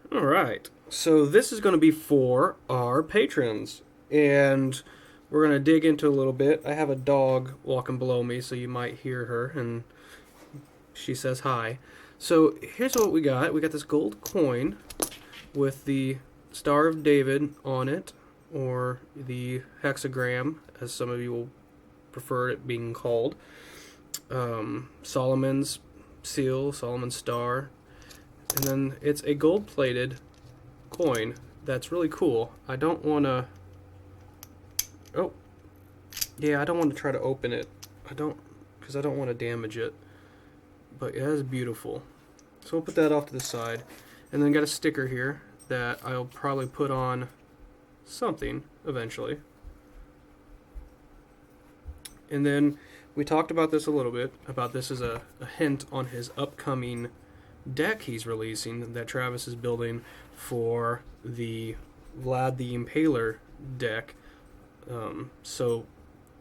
All right. So this is going to be for our patrons, and we're going to dig into a little bit. I have a dog walking below me, so you might hear her, and she says hi. So here's what we got. We got this gold coin with the Star of David on it, or the hexagram, as some of you will prefer it being called. Solomon's seal, Solomon's star, and then it's a gold-plated coin that's really cool. I don't want to. Oh, yeah, I don't want to try to open it. Because I don't want to damage it. But it is beautiful. So we'll put that off to the side, and then got a sticker here that I'll probably put on something eventually. And then we talked about this a little bit, about this as a hint on his upcoming deck he's releasing that Travis is building for the Vlad the Impaler deck. So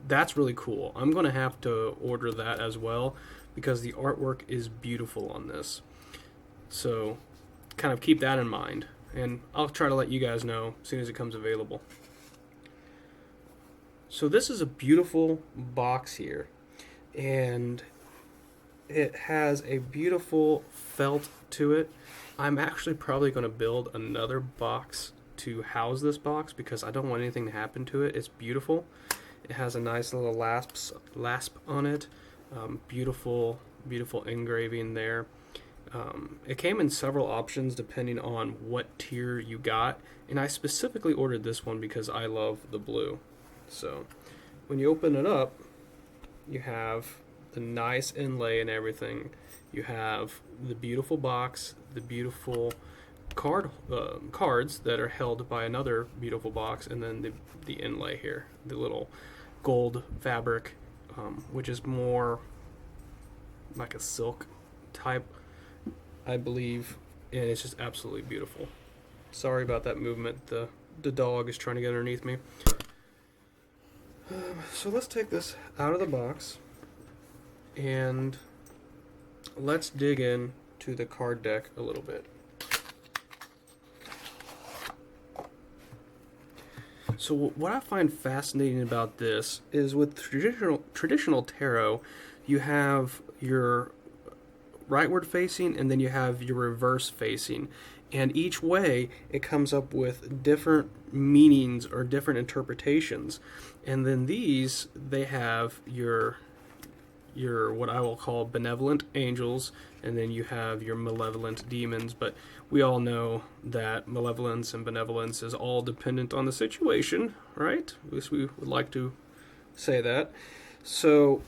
that's really cool. I'm going to have to order that as well because the artwork is beautiful on this. So kind of keep that in mind. And I'll try to let you guys know as soon as it comes available. So this is a beautiful box here. And it has a beautiful felt to it. I'm actually probably going to build another box to house this box because I don't want anything to happen to it. It's beautiful. It has a nice little lasp on it. Beautiful engraving there. It came in several options depending on what tier you got, and I specifically ordered this one because I love the blue. So when you open it up, you have the nice inlay and everything. You have the beautiful box, the beautiful cards that are held by another beautiful box, and then the inlay here, the little gold fabric, which is more like a silk type, I believe, and it's just absolutely beautiful. Sorry about that movement. The dog is trying to get underneath me. So let's take this out of the box and let's dig in to the card deck a little bit. So what I find fascinating about this is with traditional tarot, you have your rightward facing and then you have your reverse facing. And each way it comes up with different meanings or different interpretations. And then these, they have your what I will call benevolent angels, and then you have your malevolent demons. But we all know that malevolence and benevolence is all dependent on the situation, right? At least we would like to say that. So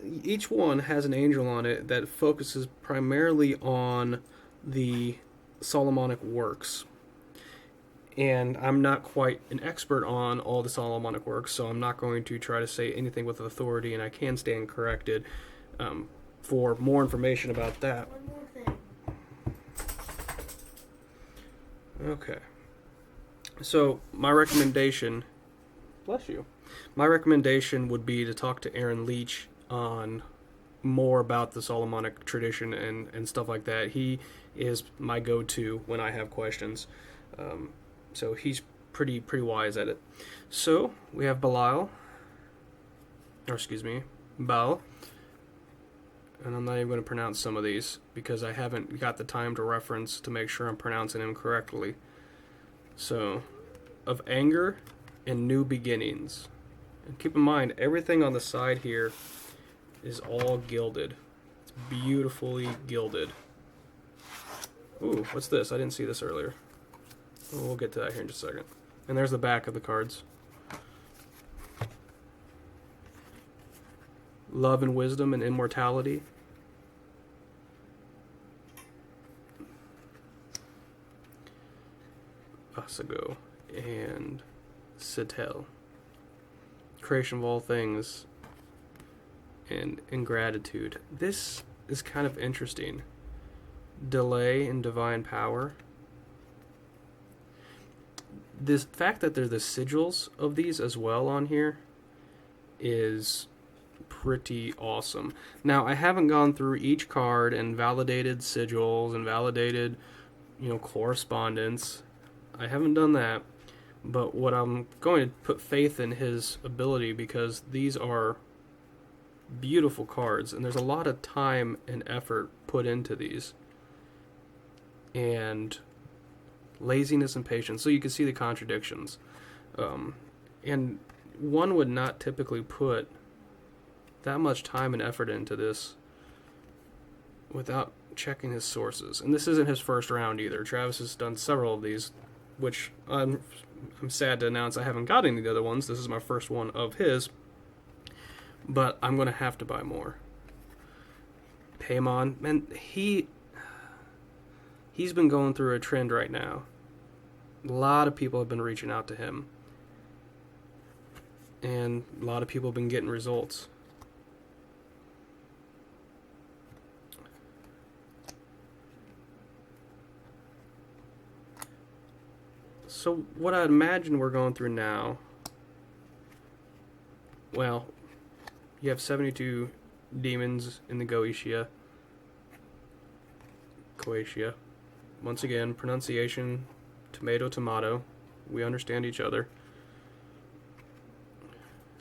each one has an angel on it that focuses primarily on the Solomonic works. And I'm not quite an expert on all the Solomonic works, so I'm not going to try to say anything with authority, and I can stand corrected. For more information about that. One more thing. Okay. So, my recommendation, bless you, my recommendation would be to talk to Aaron Leach on more about the Solomonic tradition and stuff like that. He is my go-to when I have questions. So he's pretty wise at it. So we have Baal, and I'm not even going to pronounce some of these because I haven't got the time to reference to make sure I'm pronouncing them correctly. So, of anger and new beginnings. And keep in mind, everything on the side here is all gilded. It's beautifully gilded. Ooh, what's this? I didn't see this earlier. We'll get to that here in just a second. And there's the back of the cards. Love and wisdom and immortality. Asago and Sitel. Creation of all things and ingratitude. This is kind of interesting. Delay and divine power. This fact that there's the sigils of these as well on here is pretty awesome. Now, I haven't gone through each card and validated sigils and validated correspondence. I haven't done that, but what I'm going to put faith in his ability, because these are beautiful cards and there's a lot of time and effort put into these, and laziness and patience. So you can see the contradictions. And one would not typically put that much time and effort into this without checking his sources. And this isn't his first round either. Travis has done several of these, which I'm sad to announce I haven't got any of the other ones. This is my first one of his, but I'm going to have to buy more. Paimon, man, he's been going through a trend right now. A lot of people have been reaching out to him, and a lot of people have been getting results. So what I imagine we're going through now, well, you have 72 demons in the Goetia. Once again, pronunciation, tomato. We understand each other.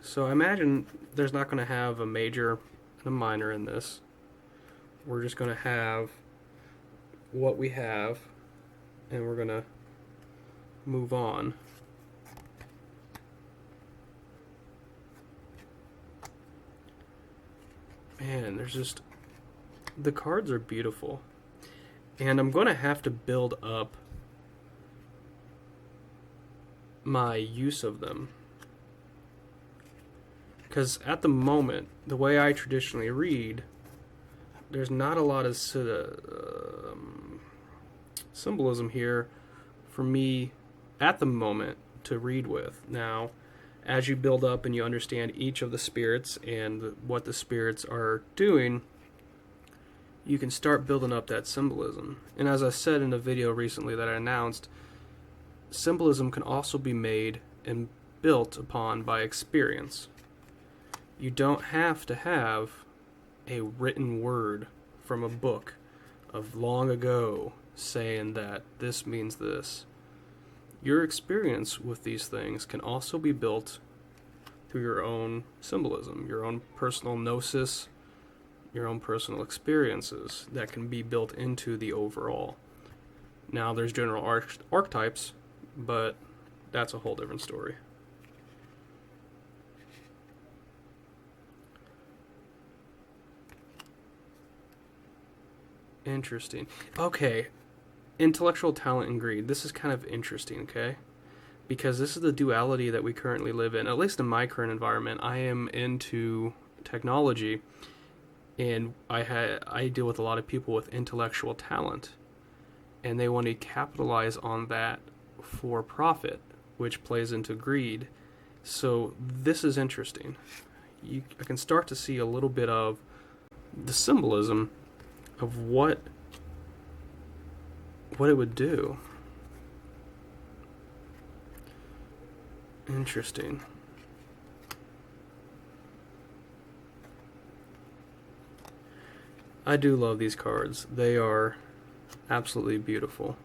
So I imagine there's not going to have a major and a minor in this. We're just going to have what we have, and we're going to move on. Man, there's just... the cards are beautiful. And I'm going to have to build up my use of them. Because at the moment, the way I traditionally read, there's not a lot of symbolism here for me at the moment to read with. Now, as you build up and you understand each of the spirits and what the spirits are doing, you can start building up that symbolism. And as I said in a video recently that I announced, symbolism can also be made and built upon by experience. You don't have to have a written word from a book of long ago saying that this means this. Your experience with these things can also be built through your own symbolism, your own personal gnosis, your own personal experiences that can be built into the overall. Now, there's general archetypes, but that's a whole different story. Interesting. Okay. Intellectual talent and greed. This is kind of interesting, okay? Because this is the duality that we currently live in. At least in my current environment, I am into technology, and I deal with a lot of people with intellectual talent, and they want to capitalize on that for profit, which plays into greed. So this is interesting. I can start to see a little bit of the symbolism of what it would do. Interesting. I do love these cards. They are absolutely beautiful.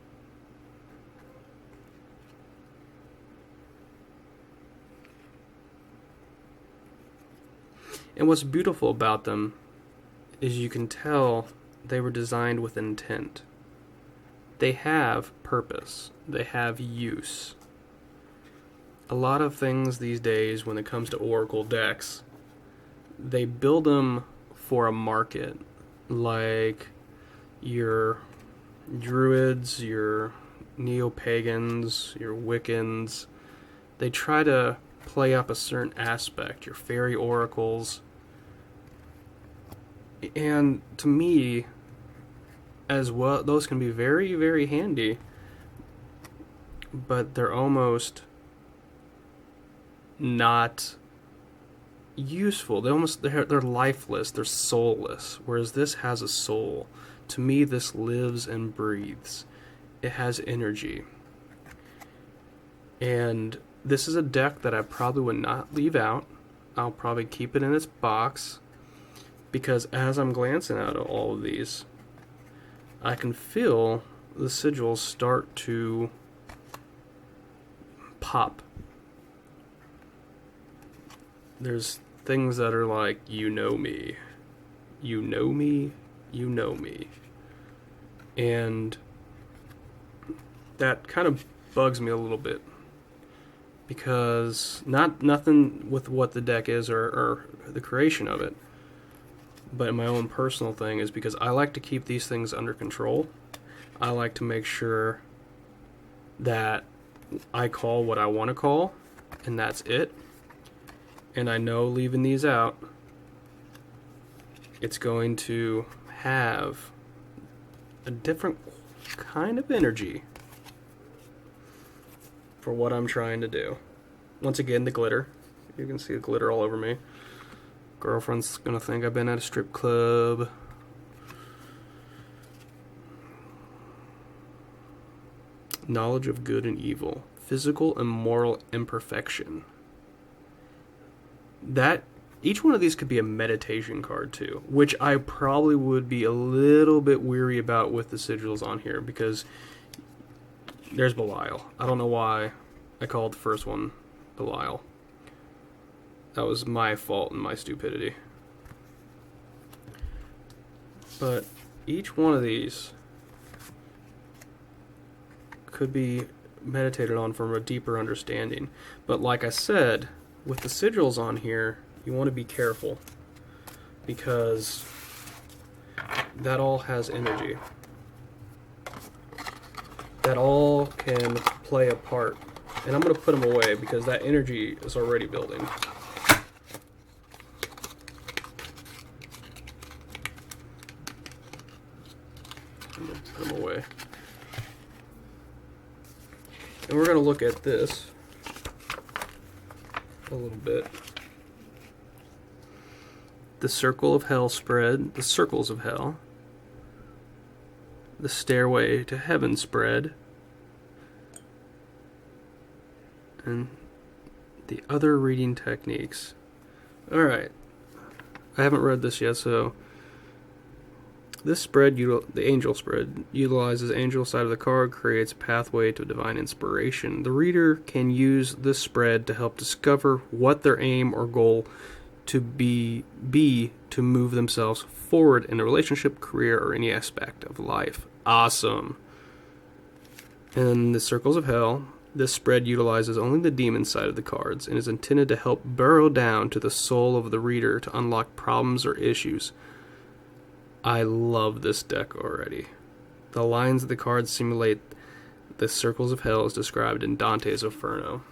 And what's beautiful about them is you can tell they were designed with intent. They have purpose. They have use. A lot of things these days, when it comes to Oracle decks, they build them for a market, like your Druids, your Neo-Pagans, your Wiccans. They try to play up a certain aspect, your Fairy Oracles. And to me, as well, those can be very, very handy, but they're almost not useful. They're lifeless. They're soulless. Whereas this has a soul. To me, this lives and breathes. It has energy. And this is a deck that I probably would not leave out. I'll probably keep it in its box, because as I'm glancing at all of these, I can feel the sigils start to pop. There's things that are like, you know me, you know me, you know me. And that kind of bugs me a little bit. Because nothing with what the deck is or the creation of it, but my own personal thing is because I like to keep these things under control. I like to make sure that I call what I want to call, and that's it. And I know leaving these out, it's going to have a different kind of energy for what I'm trying to do. Once again, the glitter. You can see the glitter all over me. Girlfriend's gonna think I've been at a strip club. Knowledge of good and evil. Physical and moral imperfection. That each one of these could be a meditation card too, which I probably would be a little bit weary about with the sigils on here, because there's Belial. I don't know why I called the first one Belial. That was my fault and my stupidity. But each one of these could be meditated on from a deeper understanding. But like I said, with the sigils on here, you want to be careful, because that all has energy. That all can play a part. And I'm going to put them away because that energy is already building. I'm going to put them away. And we're going to look at this a little bit. The Circle of Hell spread, the Circles of Hell, the Stairway to Heaven spread, and the other reading techniques. Alright, I haven't read this yet, so this spread, the angel spread, utilizes angel side of the card, creates a pathway to divine inspiration. The reader can use this spread to help discover what their aim or goal to be to move themselves forward in a relationship, career, or any aspect of life. Awesome. And the Circles of Hell, this spread utilizes only the demon side of the cards and is intended to help burrow down to the soul of the reader to unlock problems or issues. I love this deck already. The lines of the cards simulate the Circles of Hell as described in Dante's Inferno.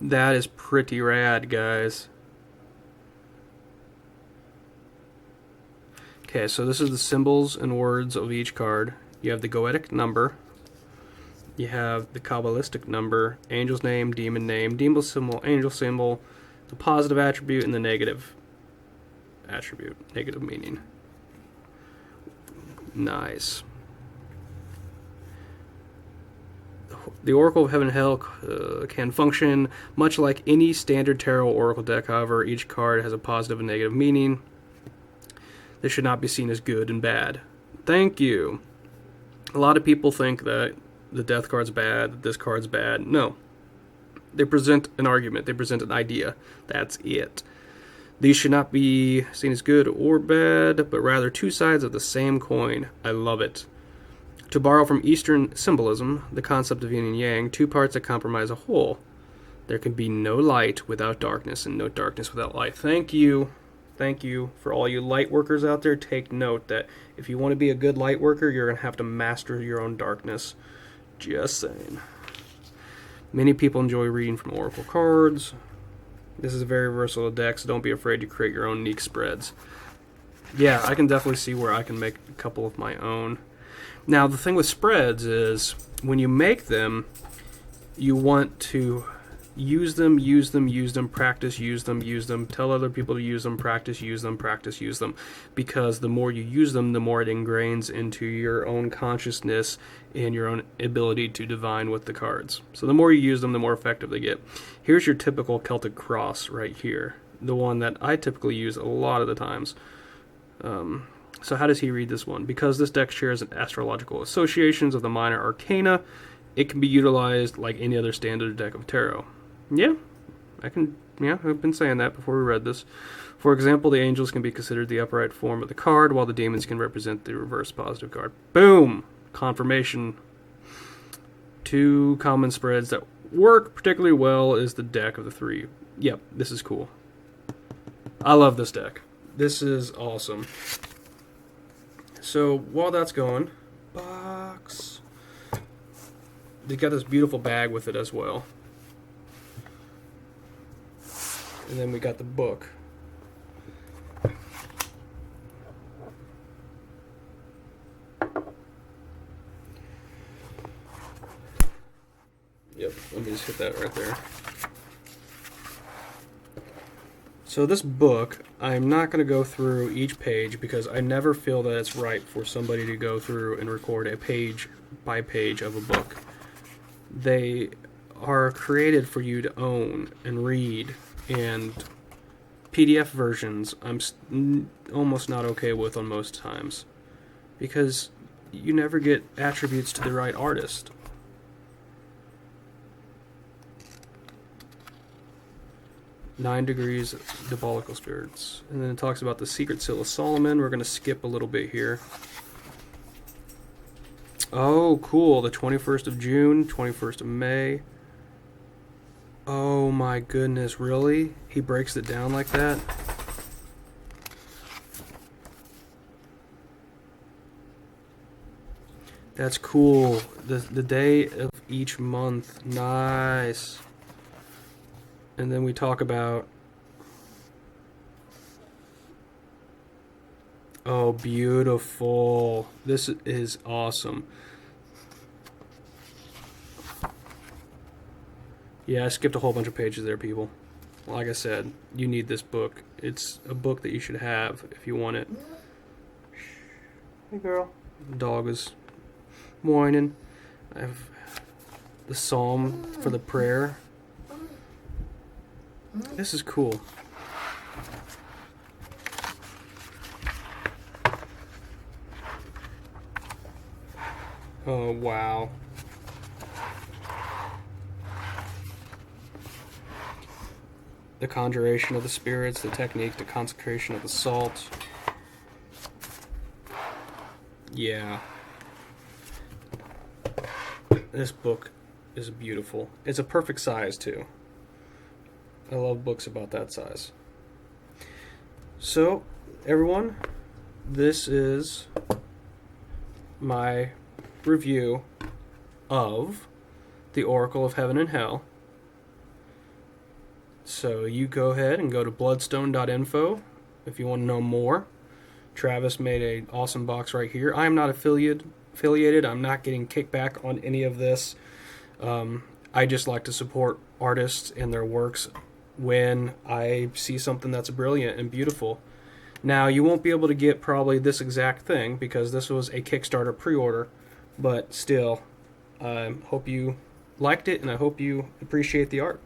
That is pretty rad, guys. Okay, so this is the symbols and words of each card. You have the Goetic number. You have the Kabbalistic number, angel's name, demon symbol, angel symbol, the positive attribute, and the negative attribute, negative meaning. Nice. The Oracle of Heaven and Hell can function much like any standard tarot oracle deck. However, each card has a positive and negative meaning. This should not be seen as good and bad. Thank you. A lot of people think that the death card's bad, that this card's bad. No. They present an argument. They present an idea. That's it. These should not be seen as good or bad, but rather two sides of the same coin. I love it. To borrow from Eastern symbolism, the concept of yin and yang, two parts that comprise a whole. There can be no light without darkness and no darkness without light. Thank you. Thank you for all you light workers out there. Take note that if you want to be a good light worker, you're going to have to master your own darkness. Just saying. Many people enjoy reading from oracle cards. This is a very versatile deck, so don't be afraid to create your own unique spreads. Yeah, I can definitely see where I can make a couple of my own. Now, the thing with spreads is when you make them, you want to use them, practice, use them, tell other people to use them, practice, use them, because the more you use them, the more it ingrains into your own consciousness and your own ability to divine with the cards. So the more you use them, the more effective they get. Here's your typical Celtic cross right here, the one that I typically use a lot of the times. So how does he read this one? Because this deck shares an astrological associations of the minor arcana, it can be utilized like any other standard deck of tarot. Yeah, I've been saying that before we read this. For example, the angels can be considered the upright form of the card, while the demons can represent the reverse positive card. Boom! Confirmation. 2 common spreads that work particularly well is the deck of the 3. Yep, this is cool. I love this deck. This is awesome. So while that's going, box. They got this beautiful bag with it as well. And then we got the book. Yep, let me just hit that right there. So this book, I'm not going to go through each page because I never feel that it's right for somebody to go through and record a page by page of a book. They are created for you to own and read, and PDF versions I'm almost not okay with on most times because you never get attributes to the right artist. Nine degrees diabolical spirits. And then it talks about the secret seal of Solomon. We're going to skip a little bit here. Oh, cool. The 21st of June, 21st of May. Oh my goodness, really? He breaks it down like that? That's cool. The day of each month. Nice. And then we talk about... Oh, beautiful. This is awesome. Yeah, I skipped a whole bunch of pages there, people. Like I said, you need this book. It's a book that you should have if you want it. Hey, girl. The dog is whining. I have the psalm for the prayer. This is cool. Oh, wow. The conjuration of the spirits, the technique, the consecration of the salt. Yeah. This book is beautiful. It's a perfect size, too. I love books about that size. So, everyone, this is my review of The Oracle of Heaven and Hell. So you go ahead and go to bloodstone.info if you want to know more. Travis made an awesome box right here. I am not affiliated. I'm not getting kickback on any of this. I just like to support artists and their works when I see something that's brilliant and beautiful. Now, you won't be able to get probably this exact thing because this was a Kickstarter pre-order, but still, I hope you liked it and I hope you appreciate the art.